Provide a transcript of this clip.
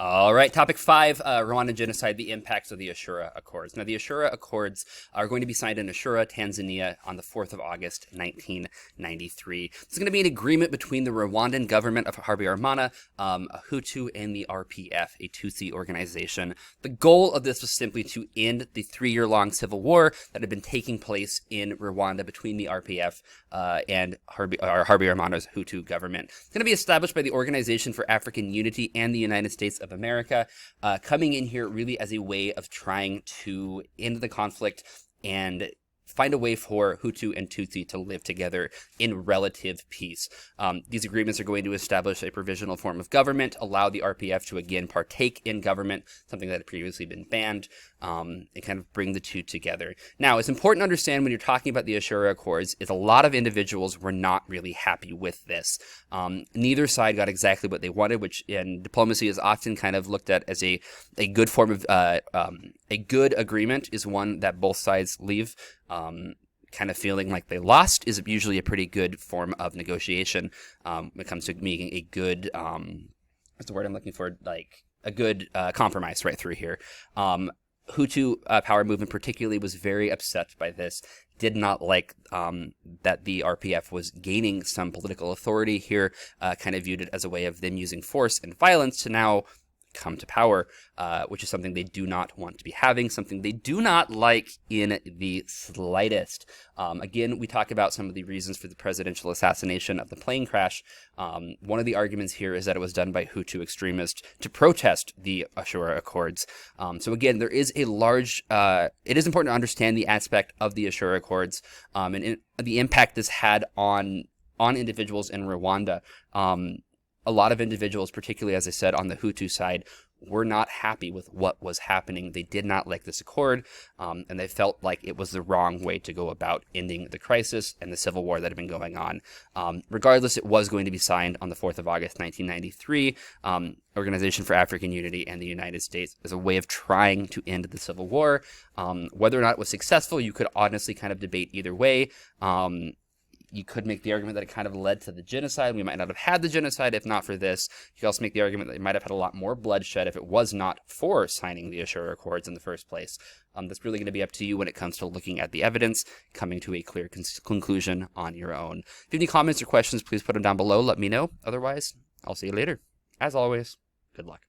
All right, topic 5, Rwandan genocide, the impacts of the Ashura Accords. Now, the Ashura Accords are going to be signed in Ashura, Tanzania on the 4th of August, 1993. It's going to be an agreement between the Rwandan government of Habyarimana, a Hutu, and the RPF, a Tutsi organization. The goal of this was simply to end the 3-year-long civil war that had been taking place in Rwanda between the RPF and Habyarimana's Hutu government. It's going to be established by the Organization for African Unity and the United States of America, coming in here really as a way of trying to end the conflict and find a way for Hutu and Tutsi to live together in relative peace. These agreements are going to establish a provisional form of government, allow the RPF to again partake in government, something that had previously been banned, and kind of bring the two together. Now, it's important to understand when you're talking about the Ashura Accords is a lot of individuals were not really happy with this. Neither side got exactly what they wanted, which in diplomacy is often kind of looked at as a good form of a good agreement is one that both sides leave kind of feeling like they lost is usually a pretty good form of negotiation when it comes to making a good, what's the word I'm looking for? Like a good compromise right through here. Hutu power movement particularly was very upset by this, did not like that the RPF was gaining some political authority here, kind of viewed it as a way of them using force and violence to now come to power, which is something they do not want to be having, something they do not like in the slightest. Again, we talk about some of the reasons for the presidential assassination of the plane crash. One of the arguments here is that it was done by Hutu extremists to protest the Ashura Accords. So again, there is a large, it is important to understand the aspect of the Ashura Accords and the impact this had on individuals in Rwanda. A lot of individuals, particularly, as I said, on the Hutu side, were not happy with what was happening. They did not like this accord, and they felt like it was the wrong way to go about ending the crisis and the civil war that had been going on. Regardless, it was going to be signed on the 4th of August, 1993. Organization for African Unity and the United States as a way of trying to end the civil war. Whether or not it was successful, you could honestly kind of debate either way. You could make the argument that it kind of led to the genocide. We might not have had the genocide if not for this. You could also make the argument that it might have had a lot more bloodshed if it was not for signing the Ashura Accords in the first place. That's really going to be up to you when it comes to looking at the evidence, coming to a clear conclusion on your own. If you have any comments or questions, please put them down below. Let me know. Otherwise, I'll see you later. As always, good luck.